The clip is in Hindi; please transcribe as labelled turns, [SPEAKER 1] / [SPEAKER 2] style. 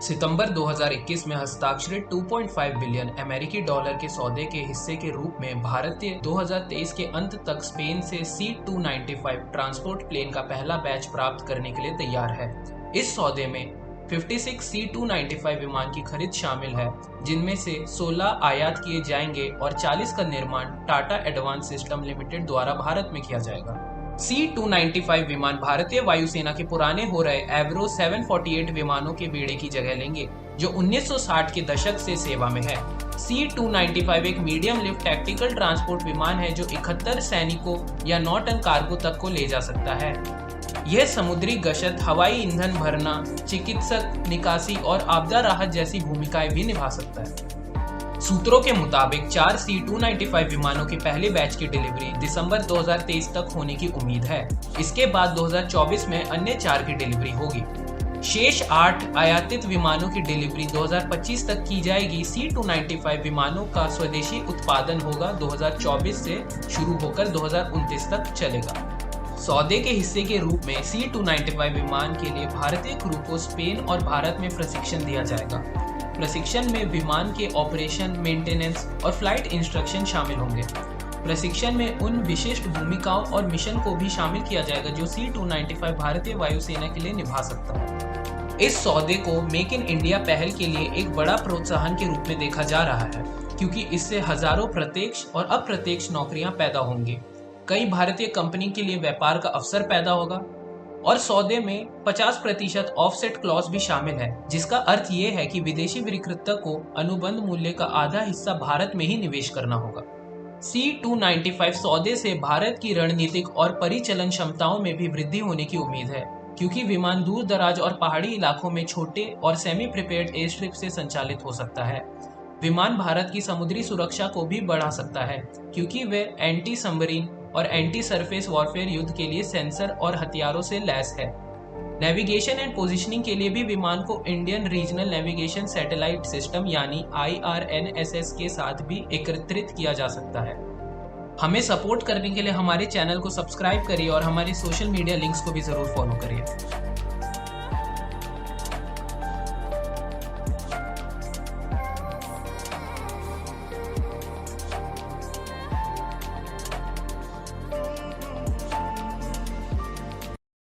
[SPEAKER 1] सितंबर 2021 में हस्ताक्षरित 2.5 बिलियन अमेरिकी डॉलर के सौदे के हिस्से के रूप में भारतीय 2023 के अंत तक स्पेन से C295 ट्रांसपोर्ट प्लेन का पहला बैच प्राप्त करने के लिए तैयार है। इस सौदे में 56 C295 विमान की खरीद शामिल है, जिनमें से 16 आयात किए जाएंगे और 40 का निर्माण टाटा एडवांस सिस्टम लिमिटेड द्वारा भारत में किया जाएगा। C295 विमान भारतीय वायुसेना के पुराने हो रहे एवरो 748 विमानों के बेड़े की जगह लेंगे, जो 1960 के दशक से सेवा में है। C295 एक मीडियम लिफ्ट टैक्टिकल ट्रांसपोर्ट विमान है जो 71 सैनिकों या 9 टन कार्गो तक को ले जा सकता है। यह समुद्री गश्त, हवाई ईंधन भरना, चिकित्सक, निकासी और आपदा राहत जैसी भूमिकाएं भी निभा सकता है। सूत्रों के मुताबिक 4 C295 विमानों के पहले बैच की डिलीवरी दिसंबर 2023 तक होने की उम्मीद है। इसके बाद 2024 में अन्य 4 की डिलीवरी होगी। शेष 8 आयातित विमानों की डिलीवरी 2025 तक की जाएगी। C295 विमानों का स्वदेशी उत्पादन होगा 2024 से शुरू होकर 2029 तक चलेगा। सौदे के हिस्से के रूप में C295 विमान के लिए भारतीय क्रू को स्पेन और भारत में प्रशिक्षण दिया जाएगा। प्रशिक्षण में विमान के ऑपरेशन, मेंटेनेंस और फ्लाइट इंस्ट्रक्शन शामिल होंगे। प्रशिक्षण में उन विशिष्ट भूमिकाओं और मिशन को भी शामिल किया जाएगा जो C295 भारतीय वायुसेना के लिए निभा सकता है। इस सौदे को मेक इन इंडिया पहल के लिए एक बड़ा प्रोत्साहन के रूप में देखा जा रहा है, क्योंकि इससे हजारों प्रत्यक्ष और अप्रत्यक्ष नौकरियां पैदा होंगी। कई भारतीय कंपनी के लिए व्यापार का अवसर पैदा होगा और सौदे में 50% ऑफसेट क्लॉज भी शामिल है, जिसका अर्थ ये है कि विदेशी विक्रेता को अनुबंध मूल्य का आधा हिस्सा भारत में ही निवेश करना होगा। C295 सौदे से भारत की रणनीतिक और परिचालन क्षमताओं में भी वृद्धि होने की उम्मीद है, क्योंकि विमान दूर दराज और पहाड़ी इलाकों में छोटे और सेमी प्रिपेयर्ड एयर स्ट्रिप से संचालित हो सकता है। विमान भारत की समुद्री सुरक्षा को भी बढ़ा सकता है, क्योंकि वे एंटी सबमरीन और एंटी सरफेस वॉरफेयर युद्ध के लिए सेंसर और हथियारों से लैस है। नेविगेशन एंड पोजीशनिंग के लिए भी विमान को Indian regional navigation satellite system यानी IRNSS के साथ भी एकत्रित किया जा सकता है। हमें सपोर्ट करने के लिए हमारे चैनल को सब्सक्राइब करिए और हमारे सोशल मीडिया लिंक्स को भी जरूर फॉलो करिए।